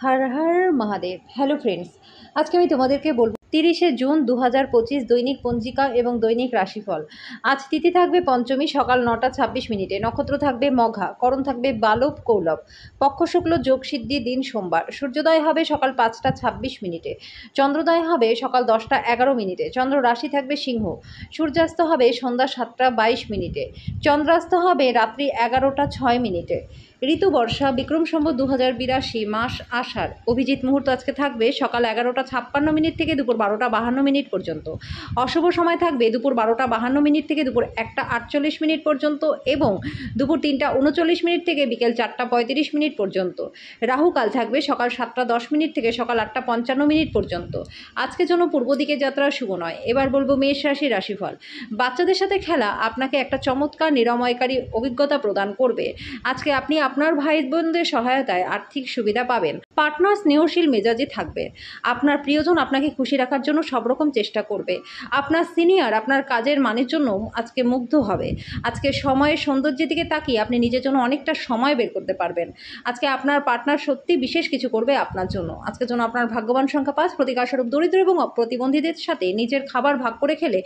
Har Har Mahadev. Hello friends, আজকে আমি তোমাদেরকে বলবো 30শে জুন 2025 দৈনিক পঞ্জিকা এবং দৈনিক রাশিফল। আজ তিথি থাকবে পঞ্চমী, সকাল 9টা 26 মিনিটে। নক্ষত্র থাকবে মঘা, করণ থাকবে বালব কৌলব, পক্ষ শুক্ল, যোগ সিদ্ধি, দিন সোমবার। সূর্যোদয় হবে সকাল 5টা 26 মিনিটে, চন্দ্রোদয় হবে সকাল 10টা 11 মিনিটে। চন্দ্র রাশি থাকবে সিংহ, সূর্যাস্ত হবে সন্ধ্যা 7টা 22 মিনিটে, চন্দ্রাস্ত হবে রাত্রি 11টা 6 মিনিটে। ঋতু বর্ষা, বিক্রম সম্বত 2082, মাস আষাঢ়। অভিজিৎ মুহূর্ত আজকে থাকবে সকাল 11টা 56 মিনিট থেকে দুপুর 12টা 52 মিনিট পর্যন্ত। অশুভ সময় থাকবে দুপুর 12টা 52 মিনিট থেকে দুপুর 1টা 48 মিনিট পর্যন্ত এবং দুপুর 3টা 39 মিনিট থেকে বিকেল 4টা 35 মিনিট পর্যন্ত। রাহুকাল থাকবে সকাল 7টা 10 মিনিট থেকে সকাল 8টা 55 মিনিট পর্যন্ত। আজকের জন্য পূর্ব দিকে যাত্রা শুভ নয়। এবার বলবো মেষ রাশি রাশিফল। বাচ্চাদের সাথে খেলা আপনাকে একটা চমৎকার নিরাময়কারী অভিজ্ঞতা প্রদান করবে। আজকে আপনি আপনার ভাই বোনদের সহায়তায় আর্থিক সুবিধা পাবেন। পার্টনার স্নেহশীল মেজাজে থাকবে। আপনার প্রিয়জন আপনাকে খুশি রাখার জন্য সব রকম চেষ্টা করবে। আপনার সিনিয়র আপনার কাজের মানের জন্য আজকে মুগ্ধ হবে। আজকে সময়ের সৌন্দর্যের দিকে তাকিয়ে আপনি নিজের জন্য অনেকটা সময় বের করতে পারবেন। আজকে আপনার পার্টনার সত্যি বিশেষ কিছু করবে আপনার জন্য। আজকের জন্য আপনার ভাগ্যবান সংখ্যা 5। প্রতিকারস্বরূপ দরিদ্র এবং প্রতিবন্ধীদের সাথে নিজের খাবার ভাগ করে খেলে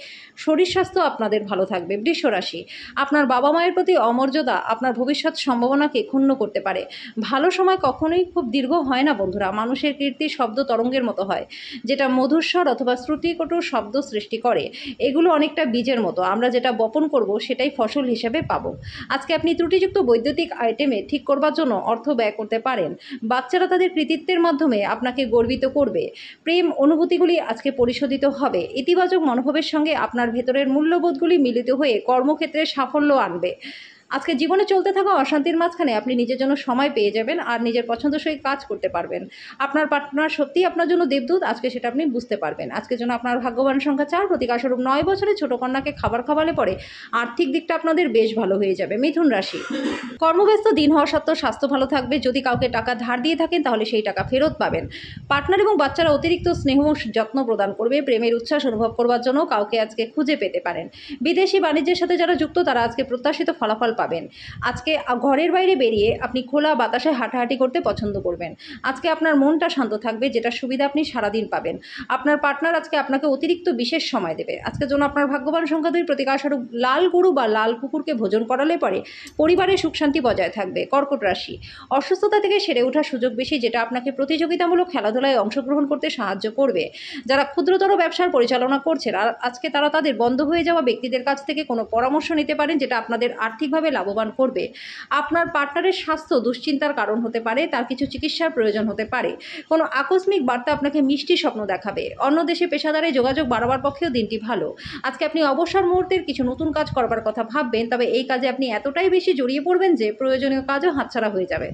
শরীর স্বাস্থ্য আপনাদের ভালো থাকবে। বৃষ রাশি, আপনার বাবা মায়ের প্রতি অমর্যাদা আপনার ভবিষ্যৎ সম্ভাবনাকে ক্ষুণ্ণ করতে পারে। ভালো সময় কখনোই খুব দীর্ঘ হয় না বন্ধুরা। মানুষের কীর্তি শব্দ তরঙ্গের মতো হয়, যেটা মধুস্বর অথবা শ্রুতিকটু শব্দ সৃষ্টি করে। এগুলো অনেকটা বীজের মতো, আমরা যেটা বপন করব সেটাই ফসল হিসেবে পাবো। আজকে আপনি ত্রুটিযুক্ত বৈদ্যুতিক আইটেমে ঠিক করবার জন্য অর্থ ব্যয় করতে পারেন। বাচ্চারা তাদের কৃতিত্বের মাধ্যমে আপনাকে গর্বিত করবে। প্রেম অনুভূতিগুলি আজকে পরিশোধিত হবে। ইতিবাচক মনোভাবের সঙ্গে আপনার ভেতরের মূল্যবোধগুলি মিলিত হয়ে কর্মক্ষেত্রে সাফল্য আনবে। আজকে জীবনে চলতে থাকা অশান্তির মাঝখানে আপনি নিজের জন্য সময় পেয়ে যাবেন আর নিজের পছন্দসই কাজ করতে পারবেন। আপনার পার্টনার সত্যিই আপনার জন্য দেবদূত, আজকে সেটা আপনি বুঝতে পারবেন। আজকের জন্য আপনার ভাগ্যবান সংখ্যা 4। প্রতিকারস্বরূপ 9 বছরের ছোট কন্যাকে খাবার খাওয়ালে পরে আর্থিক দিকটা আপনাদের বেশ ভালো হয়ে যাবে। মিথুন রাশি, কর্মব্যস্ত দিন হওয়া সত্ত্বেও স্বাস্থ্য ভালো থাকবে। যদি কাউকে টাকা ধার দিয়ে থাকেন তাহলে সেই টাকা ফেরত পাবেন। পার্টনার এবং বাচ্চারা অতিরিক্ত স্নেহ ও যত্ন প্রদান করবে। প্রেমের উচ্ছ্বাস অনুভব করবার জন্য কাউকে আজকে খুঁজে পেতে পারেন। বিদেশি বাণিজ্যের সাথে যারা যুক্ত তারা আজকে প্রত্যাশিত ফলাফল পাবেন। আজকে ঘরের বাইরে বেরিয়ে আপনি খোলা বাতাসে হাঁটাহাঁটি করতে পছন্দ করবেন। আজকে আপনার মনটা শান্ত থাকবে, যেটা সুবিধা আপনি সারাদিন পাবেন। আপনার পার্টনার আজকে আপনাকে অতিরিক্ত বিশেষ সময় দেবে। আজকের জন্য আপনার ভাগ্যবান সংখ্যা 2। প্রতিকারস্বরূপ লাল গরু বা লাল কুকুরকে ভোজন করালে পরে পরিবারে সুখ শান্তি বজায় থাকবে। কর্কট রাশি, অসুস্থতা থেকে সেরে ওঠার সুযোগ বেশি, যেটা আপনাকে প্রতিযোগিতামূলক খেলাধুলায় অংশগ্রহণ করতে সাহায্য করবে। যারা ক্ষুদ্রতর ব্যবসার পরিচালনা করছেন আজকে তারা তাদের বন্ধ হয়ে যাওয়া ব্যক্তিদের কাছ থেকে কোনো পরামর্শ নিতে পারেন, যেটা আপনাদের আর্থিকভাবে লাভবান করবে। আপনার পার্টনারের স্বাস্থ্য দুশ্চিন্তার কারণ হতে পারে, তার কিছু চিকিৎসার প্রয়োজন হতে পারে। কোনো আকস্মিক বার্তা আপনাকে মিষ্টি স্বপ্ন দেখাবে। অন্য দেশে পেশাদারে যোগাযোগ বাড়াবার পক্ষেও দিনটি ভালো। আজকে আপনি অবসর মুহূর্তের কিছু নতুন কাজ করবার কথা ভাববেন, তবে এই কাজে আপনি এতটাই বেশি জড়িয়ে পড়বেন যে প্রয়োজনীয় কাজও হাতছাড়া হয়ে যাবে।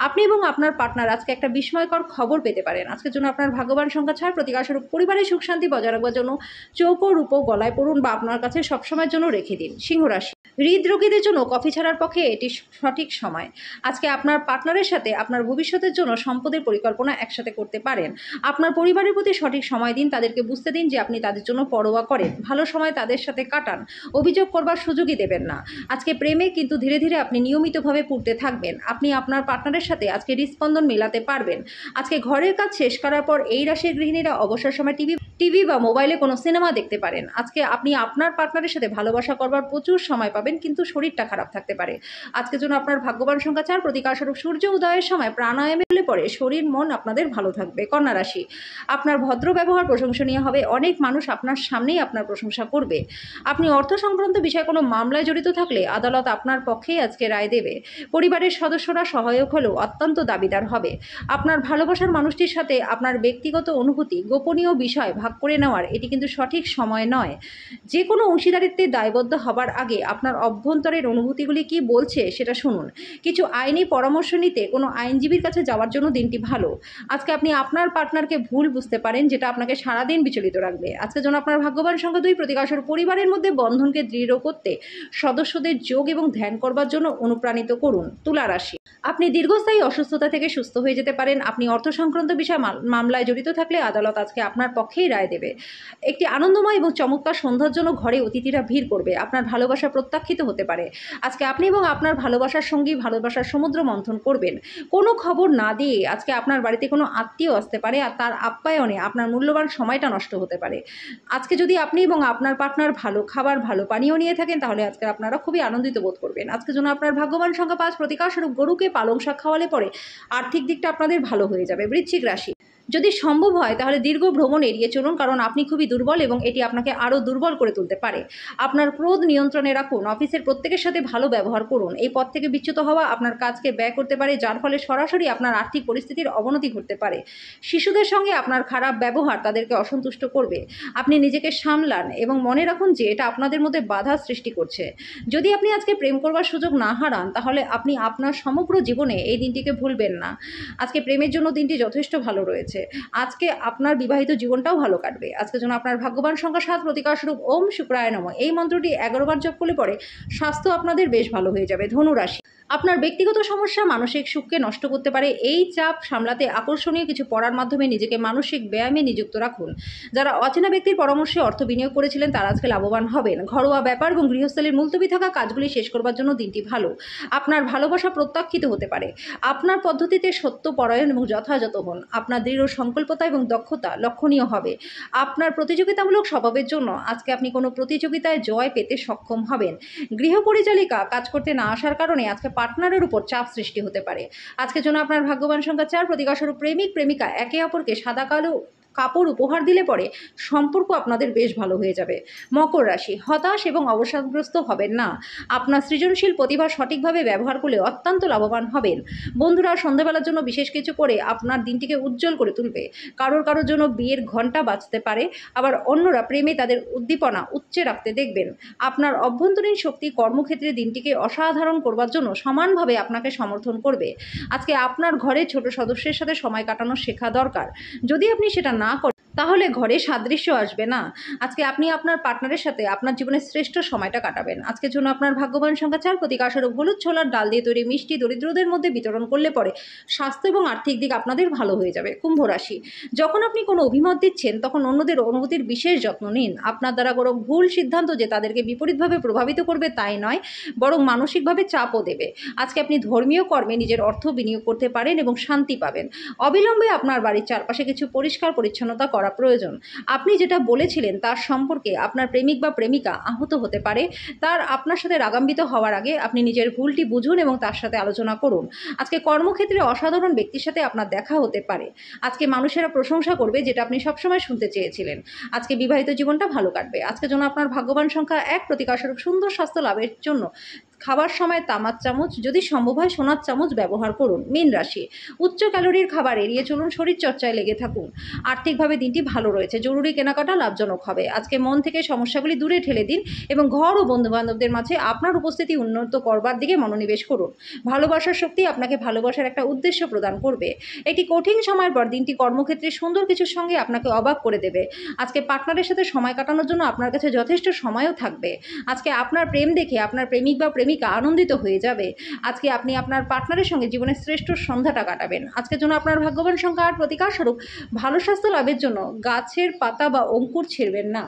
আপনি এবং আপনার পার্টনার আজকে একটা বিস্ময়কর খবর পেতে পারেন। আজকের জন্য আপনার ভাগ্যবান সংখ্যা 6। প্রতিকারস্বরূপ পরিবারের সুখ শান্তি বজায় রাখবার জন্য চৌকো রূপো গলায় পড়ুন বা আপনার কাছে সবসময়ের জন্য রেখে দিন। সিংহ রাশি, হৃদরোগীদের জন্য কফি ছাড়ার পক্ষে এটি সঠিক সময়। আজকে আপনার পার্টনারের সাথে আপনার ভবিষ্যতের জন্য সম্পদের পরিকল্পনা একসাথে করতে পারেন। আপনার পরিবারের প্রতি সঠিক সময় দিন, তাদেরকে বুঝতে দিন যে আপনি তাদের জন্য পরোয়া করেন। ভালো সময় তাদের সাথে কাটান, অভিযোগ করবার সুযোগই দেবেন না। আজকে প্রেমে কিন্তু ধীরে ধীরে আপনি নিয়মিতভাবে পড়তে থাকবেন। আপনি আপনার পার্টনারের সাথে আজকে হৃদস্পন্দন মেলাতে পারবেন। আজকে ঘরের কাজ শেষ করার পর এই রাশির গৃহিণীরা অবসর সময় টিভি বা মোবাইলে কোনো সিনেমা দেখতে পারেন। আজকে আপনি আপনার পার্টনারের সাথে ভালোবাসা করবার প্রচুর সময় পাবেন, কিন্তু শরীরটা খারাপ থাকতে পারে। আজকের জন্য আপনার ভাগ্যবান সংখ্যা 4। প্রতিকারস্বরূপ সূর্য উদয়ের সময় প্রাণায়ামে পরে শরীর মন আপনাদের ভালো থাকবে। কন্যা রাশি, আপনার ভদ্র ব্যবহার প্রশংসনীয় হবে। অনেক মানুষ আপনার সামনেই আপনার প্রশংসা করবে। আপনি অর্থ সংক্রান্ত বিষয়ে কোনো মামলায় জড়িত থাকলে আদালত আপনার পক্ষেই আজকে রায় দেবে। পরিবারের সদস্যরা সহায়ক হলেও অত্যন্ত দাবিদার হবে। আপনার ভালোবাসার মানুষটির সাথে আপনার ব্যক্তিগত অনুভূতি, গোপনীয় বিষয় ভাগ করে নেওয়ার এটি কিন্তু সঠিক সময় নয়। যে কোনো অংশীদারিত্বে দায়বদ্ধ হবার আগে আপনার অভ্যন্তরের অনুভূতিগুলি কি বলছে সেটা শুনুন। কিছু আইনি পরামর্শ নিতে কোনো আইনজীবীর কাছে যাওয়ার জন্য দিনটি ভালো। আজকে আপনি আপনার পার্টনারকে ভুল বুঝতে পারেন, যেটা আপনাকে সারাদিন বিচলিত রাখবে। আজকের জন্য আপনার ভাগ্যবান সংখ্যা 2। প্রতিকারস্বরূপ পরিবারের মধ্যে বন্ধনকে দৃঢ় করতে সদস্যদের যোগ এবং ধ্যান করবার জন্য অনুপ্রাণিত করুন। তুলা রাশি, আপনি দীর্ঘস্থায়ী অসুস্থতা থেকে সুস্থ হয়ে যেতে পারেন। আপনি অর্থ সংক্রান্ত বিষয়ে মামলায় জড়িত থাকলে আদালত আজকে আপনার পক্ষেই রায় দেবে। একটি আনন্দময় এবং চমৎকার সন্ধ্যার জন্য ঘরে অতিথিরা ভিড় করবে। আপনার ভালোবাসা প্রত্যাখ্যিত হতে পারে। আজকে আপনি এবং আপনার ভালোবাসার সঙ্গী ভালোবাসার সমুদ্র মন্থন করবেন। কোনো খবর না দিয়ে আজকে আপনার বাড়িতে কোনো আত্মীয় আসতে পারে, আর তার আপ্যায়নে আপনার মূল্যবান সময়টা নষ্ট হতে পারে। আজকে যদি আপনি এবং আপনার পার্টনার ভালো খাবার ভালো পানীয় নিয়ে থাকেন, তাহলে আজকে আপনারা খুবই আনন্দিত বোধ করবেন। আজকের জন্য আপনার ভাগ্যবান সংখ্যা 5, প্রতিকারস্বরূপ গরুকে পালং শাক খাওয়ালে পরে আর্থিক দিকটা আপনাদের ভালো হয়ে যাবে। বৃশ্চিক রাশি, যদি সম্ভব হয় তাহলে দীর্ঘ ভ্রমণ এড়িয়ে চলুন, কারণ আপনি খুবই দুর্বল এবং এটি আপনাকে আরও দুর্বল করে তুলতে পারে। আপনার ক্রোধ নিয়ন্ত্রণে রাখুন। অফিসের প্রত্যেকের সাথে ভালো ব্যবহার করুন। এই পথ থেকে বিচ্যুত হওয়া আপনার কাজকে ব্যয় করতে পারে, যার ফলে সরাসরি আপনার আর্থিক পরিস্থিতির অবনতি ঘটতে পারে। শিশুদের সঙ্গে আপনার খারাপ ব্যবহার তাদেরকে অসন্তুষ্ট করবে। আপনি নিজেকে সামলান এবং মনে রাখুন যে এটা আপনাদের মধ্যে বাধা সৃষ্টি করছে। যদি আপনি আজকে প্রেম করবার সুযোগ না হারান, তাহলে আপনি আপনার সমগ্র জীবনে এই দিনটিকে ভুলবেন না। আজকে প্রেমের জন্য দিনটি যথেষ্ট ভালো রয়েছে। আজকে আপনার বিবাহিত জীবনটাও ভালো কাটবে। আজকের জন্য আপনার ভাগ্যবান সংখ্যা 7, প্রতিকারস্বরূপ ওম শুক্রায় নমঃ। এই মন্ত্রটি 11 বার জপ করলে পরে স্বাস্থ্য আপনাদের বেশ ভালো হয়ে যাবে। ধনু রাশি, আপনার ব্যক্তিগত সমস্যা মানসিক সুখকে নষ্ট করতে পারে। এই চাপ সামলাতে আকর্ষণীয় কিছু পড়ার মাধ্যমে নিজেকে মানসিক ব্যায়ামে নিযুক্ত রাখুন। যারা অচেনা ব্যক্তির পরামর্শে অর্থ বিনিয়োগ করেছিলেন, তারা আজকে লাভবান হবেন। ঘরোয়া ব্যাপার এবং গৃহস্থলীর মুলতবি থাকা কাজগুলি শেষ করবার জন্য দিনটি ভালো। আপনার ভালোবাসা প্রত্যাখ্যিত হতে পারে। আপনার পদ্ধতিতে সত্যপরায়ণ এবং যথাযথ হন। আপনার দৃঢ় সংকল্পতা এবং দক্ষতা লক্ষণীয় হবে। আপনার প্রতিযোগিতামূলক স্বভাবের জন্য আজকে আপনি কোনো প্রতিযোগিতায় জয় পেতে সক্ষম হবেন। গৃহপরিচালিকা কাজ করতে না আসার কারণে আজকে পার্টনারের উপর চাপ সৃষ্টি হতে পারে। আজকের জন্য আপনার ভাগ্যবান সংখ্যা 4, প্রতিকারস্বরূপ প্রেমিক প্রেমিকা একে অপরকে সাদা কালো কাপড় উপহার দিলে পরে সম্পর্ক আপনাদের বেশ ভালো হয়ে যাবে। মকর রাশি, হতাশ এবং অবসাদগ্রস্ত হবেন না। আপনার সৃজনশীল প্রতিভা সঠিকভাবে ব্যবহার করলে অত্যন্ত লাভবান হবেন। বন্ধুরা সন্ধ্যাবেলার জন্য বিশেষ কিছু করে আপনার দিনটিকে উজ্জ্বল করে তুলবে। কারোর জন্য বিয়ের ঘণ্টা বাজতে পারে, আবার অন্যরা প্রেমে তাদের উদ্দীপনা উচ্চে রাখতে দেখবেন। আপনার অভ্যন্তরীণ শক্তি কর্মক্ষেত্রে দিনটিকে অসাধারণ করবার জন্য সমানভাবে আপনাকে সমর্থন করবে। আজকে আপনার ঘরে ছোট সদস্যের সাথে সময় কাটানো শেখা দরকার। যদি আপনি সেটা না করেন, তাহলে ঘরে সাদৃশ্য আসবে না। আজকে আপনি আপনার পার্টনারের সাথে আপনার জীবনের শ্রেষ্ঠ সময়টা কাটাবেন। আজকের জন্য আপনার ভাগ্যবান সংখ্যা 4, প্রতিকারস্বরূপ হলুদ ছোলার ডাল দিয়ে তৈরি মিষ্টি দরিদ্রদের মধ্যে বিতরণ করলে পরে স্বাস্থ্য এবং আর্থিক দিক আপনাদের ভালো হয়ে যাবে। কুম্ভ রাশি, যখন আপনি কোনো অভিমত দিচ্ছেন, তখন অন্যদের অনুভূতির বিশেষ যত্ন নিন। আপনার দ্বারা কোনো ভুল সিদ্ধান্ত যে তাদেরকে বিপরীতভাবে প্রভাবিত করবে তাই নয়, বরং মানসিকভাবে চাপও দেবে। আজকে আপনি ধর্মীয় কর্মে নিজের অর্থ বিনিয়োগ করতে পারেন এবং শান্তি পাবেন। অবিলম্বে আপনার বাড়ির চারপাশে কিছু পরিষ্কার পরিচ্ছন্নতা করা প্রয়োজন। আপনি যেটা বলেছিলেন তার সম্পর্কে আপনার প্রেমিক বা প্রেমিকা আহত হতে পারে। তার আপনার সাথে রাগান্বিত হওয়ার আগে আপনি নিজের ভুলটি বুঝুন এবং তার সাথে আলোচনা করুন। আজকে কর্মক্ষেত্রে অসাধারণ ব্যক্তির সাথে আপনার দেখা হতে পারে। আজকে মানুষেরা প্রশংসা করবে, যেটা আপনি সবসময় শুনতে চেয়েছিলেন। আজকে বিবাহিত জীবনটা ভালো কাটবে। আজকের জন্য আপনার ভাগ্যবান সংখ্যা 1, প্রতিকারস্বরূপ সুন্দর স্বাস্থ্য লাভের জন্য খাবার সময় তামার চামচ, যদি সম্ভব হয় সোনার চামচ ব্যবহার করুন। মীন রাশি, উচ্চ ক্যালোরির খাবার এড়িয়ে চলুন, শরীরচর্চায় লেগে থাকুন। আর্থিকভাবে দিনটি ভালো রয়েছে। জরুরি কেনাকাটা লাভজনক হবে। আজকে মন থেকে সমস্যাগুলি দূরে ঠেলে দিন এবং ঘর ও বন্ধুবান্ধবদের মাঝে আপনার উপস্থিতি উন্নত করবার দিকে মনোনিবেশ করুন। ভালোবাসার শক্তি আপনাকে ভালোবাসার একটা উদ্দেশ্য প্রদান করবে। একটি কঠিন সময়ের পর দিনটি কর্মক্ষেত্রে সুন্দর কিছুর সঙ্গে আপনাকে অবাক করে দেবে। আজকে পার্টনারের সাথে সময় কাটানোর জন্য আপনার কাছে যথেষ্ট সময়ও থাকবে। আজকে আপনার প্রেম দেখে আপনার প্রেমিক বা প্রেমিকা আনন্দিত হয়ে যাবে। আজকে আপনি আপনার পার্টনারের সঙ্গে জীবনের শ্রেষ্ঠ সন্ধ্যাটা কাটাবেন। আজকের জন্য আপনার ভাগ্যবান সংখ্যা 8, প্রতিকারস্বরূপ ভালো স্বাস্থ্য লাভের জন্য গাছের পাতা বা অঙ্কুর ছিঁড়বেন না।